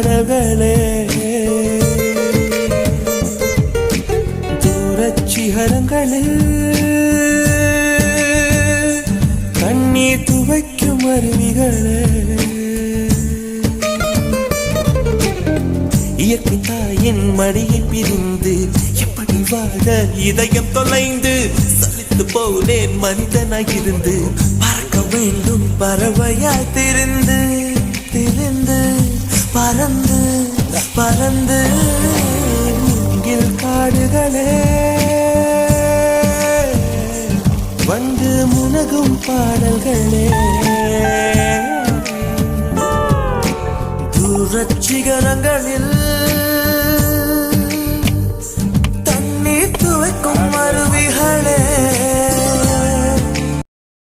பாடல்களே தூரச்சிகரங்களில் கண்ணீர் துவைக்கும் அருவிகளே இயற்கை தாயின் மடியை பிரிந்து எப்படி வாழ இதயம் தொலைந்து சலித்து போனேன் மனிதனாயிருந்து பறக்க வேண்டும் பறவையாய் திரிந்து திரிந்து பறந்து பறந்து மூங்கில் காடுகளே வந்து முனகும் பாடல்களே தூரச்சிகரங்களில் தண்ணீர் துவைக்கும் அருவிகளே